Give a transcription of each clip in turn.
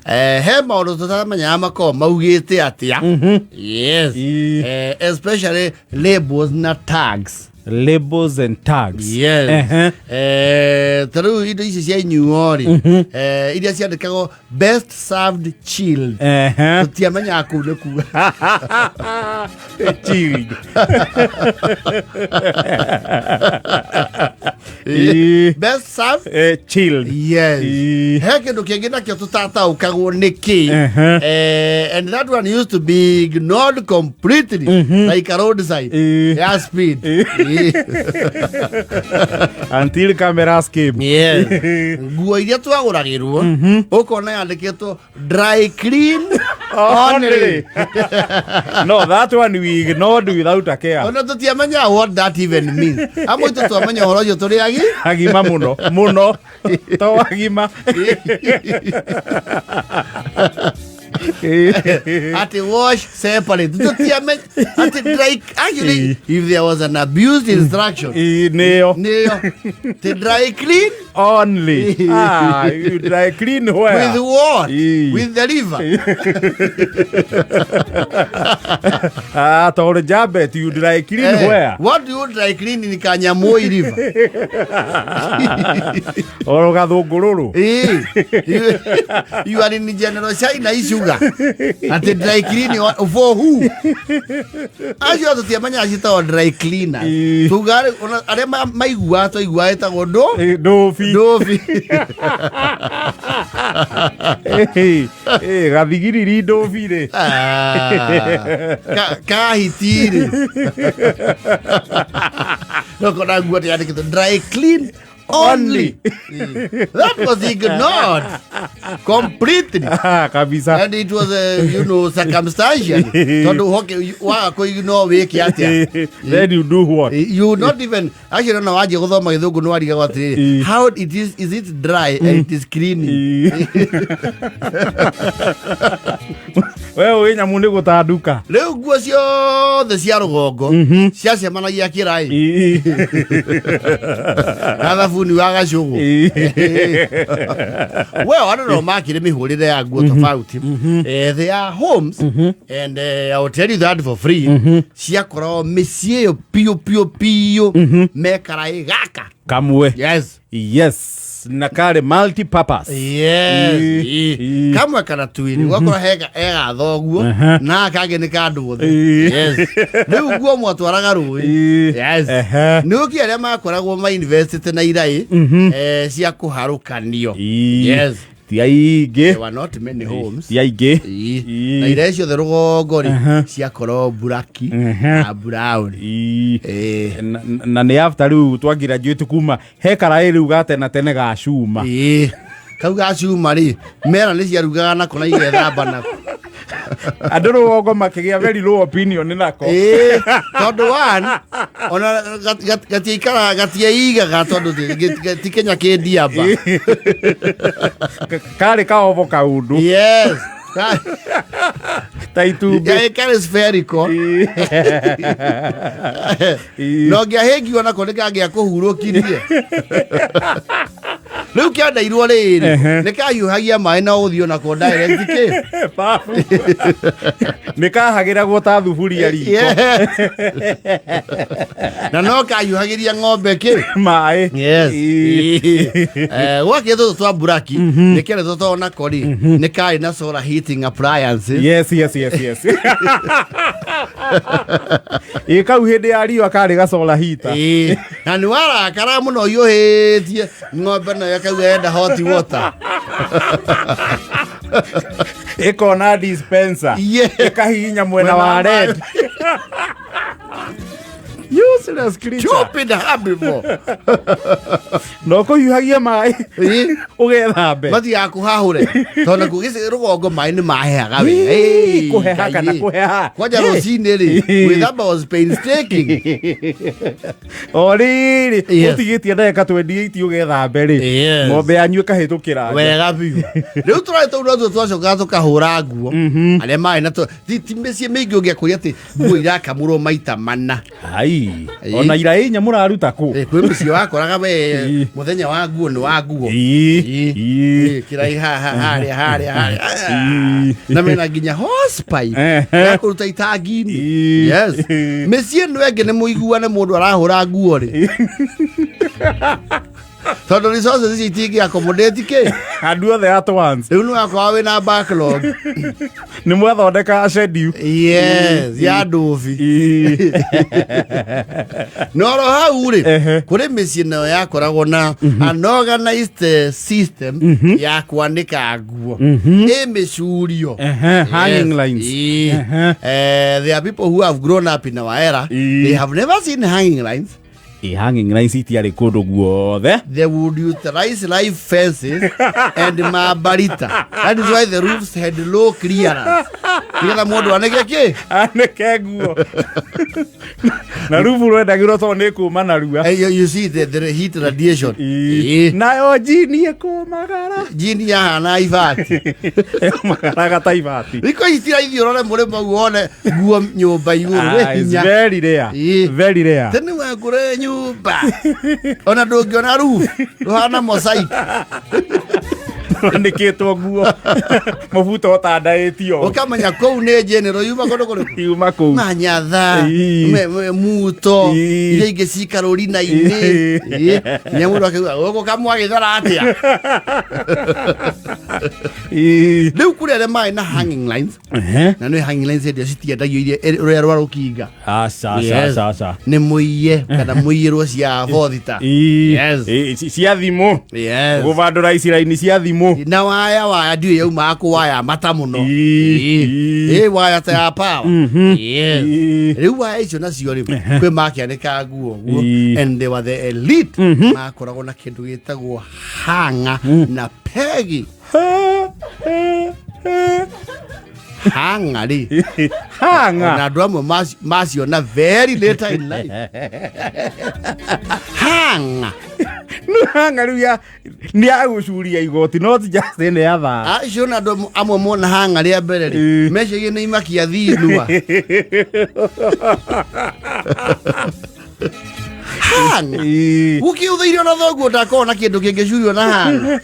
he maundu tutamenya mako maugite atia. Yes. Especially labels na tags. Labels and tags. Yes. Taru ido isi cia inyuori. Idia cia ndikago best served chilled. Tutiamenya akune ku. Chilled. Best served chilled. Yes. Heke ndo kengena kio tutata ukago niki. And that one used to be ignored completely. Like a roadside. Yeah, speed. Until cameras came. Yes. Nguo iria twaguragirwo ukona yandikitwo dry clean only. No, that one we ignored without a care. Ona tutiamenya what that even means. Amo itu twamenya horo yo turi agima muno to agima. At wash separate. At dry. Actually, if there was an abused instruction, neo the dry clean only. You dry clean where? With what? With the river. To the Jabet, you dry clean where? What do you dry clean in Kanyamoi River? Or Gadogoro. You are in the general China sugar. At the dry clean for who? As you have to Tiamania dry cleaner. Sugar, my water, white or Dofi. Gavigiri Dofi. Kahitiri. Look what I'm going to dry clean only. That was ignored completely. Kabisa. And it was, circumstantial. Then you do what? You not even actually don't know how it is it dry and it is clean. Well, we nyamunde gutaduka. Leo nguo ciothe cia rugongo cia cemana gia kirai. Athabuni wa gacugu. Well, I don't know makire mihurire ya nguo tofauti. They are homes and I will tell you that for free. Cia korwo micie yo pio mekarai gaka. Kamwe. Yes. Nakare multi-purpose. Yes. Kamwe kana tuiri. Wakora hega thoguo. Na kage ni kandu. Yes. Riu guo mwatwaraga rui. Yes. Nuki aria makoragwo ma university na irai. Cia kuharukanio. Yes. There were not many homes. Na irai cio the rugongo cia koro buraki na brown. Na ni after riu twa graduate kuma hekara riu gatena tene ga cuma. Kau ga cuma ri mera ni cia rugaga na kona igethamba na andå rå makigia very low opinion nako tondu one ona gatiikara gatiaigaga tondu ti Kenya kindiamba kari kaovo kaundu. Yes. Taitumbe kari spherical no ngiahegi ona ko nikagia kuhurukirie riu kiandairwo riri nikayuhagia mai na uthio na ko direct ki nikahagiragwo ta thuburia riko na no kayuhagiria ng'ombe ki mai. Yes. Wakitho twa buraki nikere to na kori nikai na solar heating appliances. Yes. Ikau hindi ya rio akari ga solar heater. Na ni wara kara muno yuhitie ng'ombe na yakau enda hot water. Ikona dispenser. Ikahinya mwena wa red. Useless creature. Stupid habimo. No ko yuhagia mai. Ugethambe. Mati akuhahure. Tona kugise rugongo mai ni maheaga we. Kuheha kana kuheha. Kwaja rocini ri. Withamba was painstaking. Oriri. Utigitie ndeka 28 ugethambe ri. Ng'ombe yanyu ikahitukira. Wega biu. Riu turai tu twacoka tukahura nguo. Ale mai na to. Ti mecie mingi ungiakuria ati nguo irakamurwo maita mana. Ai. ona irai nya muraruta ku kwĩ mũciĩ wakoraga we mũthenya wa nguo nĩ wa nguo kirai harĩa na mena nginya hosepipe ya kũruta itangi-inĩ. Yes, mĩciĩ ĩno ĩngĩ nĩ mũiguane mũndũ arahũra nguo rĩ tondũ resources ici itingĩ accommodate kĩ andũ othe at once. Rĩu nĩ wakorwo wĩna backlog nĩ mwathondeka schedule. Yes, ya ndũbi no ro hau rĩ kũrĩ mĩciĩ nayo yakoragwo na unorganized system ya kwanĩka nguo ĩ mĩcurio hanging lines. There are people who have grown up in our era, they have never seen hanging lines. Hanging lines itiarĩ kũndũ guothe. They would utilize live fences and mabarita. That is why the roofs had low clearance. Nĩgetha mũndũ anĩke kĩ anĩke nguo na rufu rwendagĩrwo tondũ nĩ kũũma narua. You see the heat radiation. Nayo jini ĩkũmagara. Jini yahana ibati. Magaraga ta ibati. Riko itiraithi ũrore mũrĩmo wone nguo nyũmba igũrũ hinya. Very rare. Very rare. Tene wakũre nyũmba. Ona ndũngĩona roof. Rũhana mosaic. Andĩkĩtwo nguo mũbuto ũtandaĩtio. Ũkamenya kũu nĩ general yuma kũndũ kũrĩkũ. Yuma kũu. Manyatha, muto, iria ingĩ ci Carolina-inĩ. Nyamũndũ akauga gũkũ kamwagĩthara atĩa. Rĩu kũrĩ arĩa marĩ na hanging lines. Na nĩ hanging lines iria citiendagio iria rũrĩa rwa rũkinga. Aca. Nĩ mũiye kana mũiyĩrwo cia bothita. Cia thimũ. Gũbandũra iciraini cia thimũ. Na waya ndiyo yauma kuwaya mata muno waya ta ya power. Rĩu waya icio nacio rĩ kwĩ makĩanĩka nguo and they were the elite makoragwo na kĩndũ gĩtagwo hanga na pegi. Hanga rĩ hanga na andũ amwe maciona very later in life. Hanga hanga rĩu nĩ agũcuria igoti not just in the other. Acio na andũ amwe mona hanga rĩa mbere rĩ meciria nĩ imakia thinua. Hanga ukiuthĩirio na thoguo ndakorwo na kĩndũ kĩngĩcurio na hanga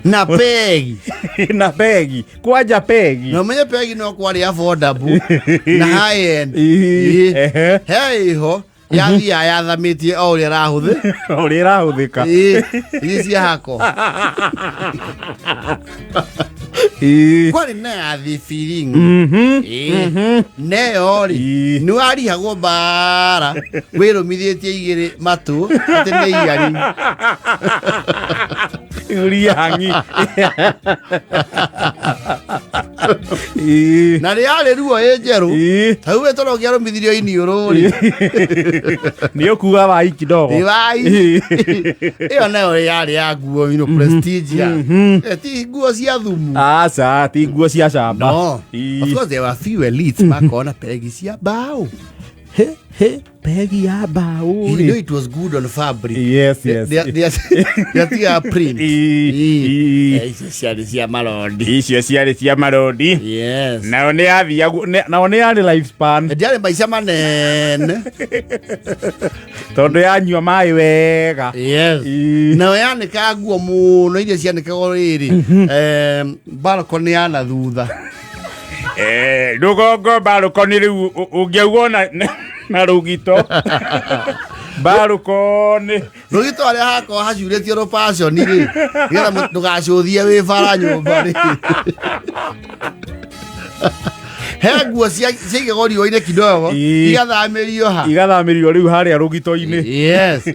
na pegi na pegi kwanja pegi no menye pegi no kwari affordable na high end hey ho yathia yathamĩtie o ũrĩa ĩrahũthĩka iria cia hako kwarĩ na ya thibiring neyo rĩ nĩ warihagwo mbara wĩrũmithĩtie igĩrĩ matũ atĩ nĩ igari uriangi na rĩarĩ ruo ĩ njerũ tau wĩtoro ũkĩarũmithirio iniũrũ rĩ nĩ ũkuga wai kidogo ĩyo nayo yarĩ ya nguo prestige ti nguo cia thumu. Aca ti nguo cia camba. No, of course there were few elites makona pegi cia bao. Pegi ya bao. You know it was good on fabric. Yes. They are print. Icio ciarĩ cia marodi. Yes. Nao nĩ athiagu nao nĩ yarĩ lifespan. Ndiarĩ maica manene. Tondũ yanyua maĩ wega. Yes. Nao yanĩka nguo mũno iria cianĩkagwo rĩrĩ balcony ya na thutha. Rũgongo balcony rĩu ũngĩaugwo na rũgito balcony rũgito arĩa hakorwo hacurĩtio rũpaconi rĩ nĩgetha ndũgacũthie wĩ bara nyũmba rĩ he nguo ciaigagwo riũa-inĩ kidogo igathamĩrio rĩu harĩa rũgito-inĩ. Yes.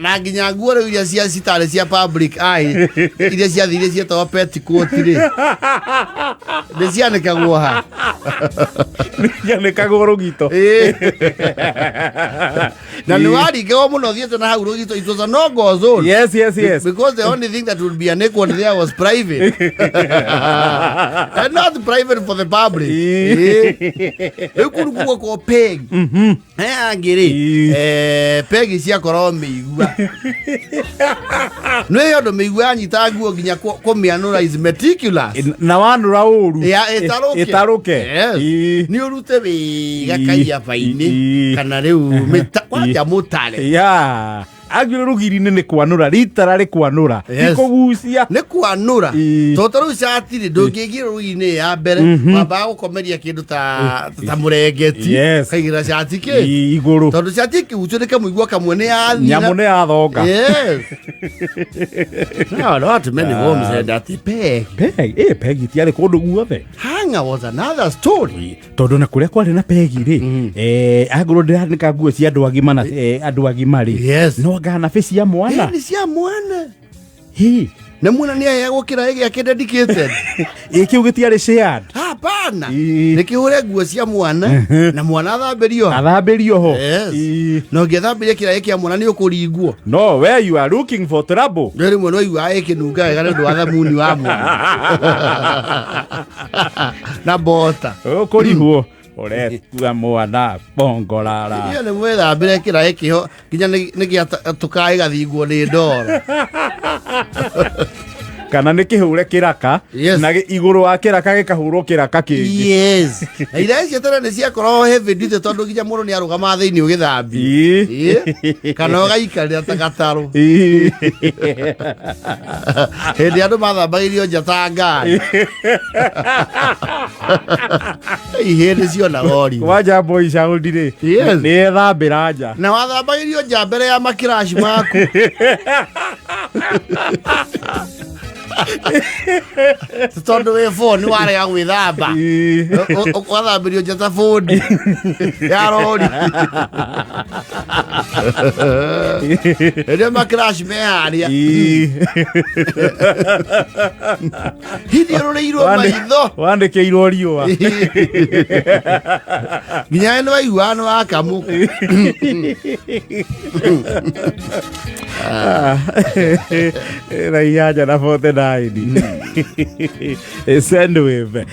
Na nginya nguo rĩu iria citarĩ cia public eye iria ciathire cietagwo petticoat rĩ nĩ cianĩkagwo ha cianĩkagwo rũgito na nĩ waringagwo mũno thiĩte na hau rũgito. It was a no-go zone. Yes. Because the only thing that would be unequal there was private and not private for for the public ekuruguo ko peg angiri peg cia korwo meigua no yodo meigua anyita guo ginya ko mianura is meticulous na wanura uru ya etaruke ni urute biga kaiya faini kana riu kwanja mutare ya agire rugiri-inĩ nĩ kwanũra ritara rĩ kwanũra ikũgucia nĩ kwanũra tondũ rĩu catiri ndũngĩigire rũgi-inĩ ya mbere wambaga gũkomeria kĩndũ ta mũrengeti kaigĩra cati kĩ igũrũ tondũ cati ĩkĩgucio nĩ kamũigua kamwe nĩ yathira nyamũ nĩ yathonga no not many homes said that peg itiarĩ kũndũ guothe hanga was another story tondũ na kũrĩa kwarĩ na pegi rĩ angorwo ndĩranĩka nguo cia andũ agima na andũ agima rĩ no ngana fe cia mwana cia mwana na mwana ni aya gukira igi akende dedicated kiu gitiari shared hapana nikihure nguo cia mwana na mwana athambirio ho no ngethambiria kira kia mwana ni ukuringwo no where you are looking for trouble ndiri mwana uyu aikinunga wega ndu wa thamuni wa mwana na bota ukurihwo uretua mwana bongorara iyo ni mwethambire kira ikiho nginya ni gia tukai gathingwo ni ndoro kana nĩ kĩhure kĩraka na igũrũ wa kĩraka gĩkahũrwo kĩraka kĩngĩ ira icio tene nĩ ciakorwo heavy duty tondũ nginya mũndũ nĩ arũgama thĩinĩ ũgĩthambia kana ũgaikarĩra ta gatarũ hĩndĩ andũ mathambagĩrio nja ta ngari ihĩndĩ cionaga ũrimũ wanja boy sound rĩ nĩ ethambĩra nja na wathambagĩrio nja mbere ya makiraci maku tondũ wĩ boni warega gwĩthamba wathambirio njata bũndi ya rori rĩrĩa makiraci meharia hithiũrũrĩirwo maitho wandĩkĩirwo riũa nginya nĩ waiguaga nĩ wakamũku raia nja na 49 Sendwave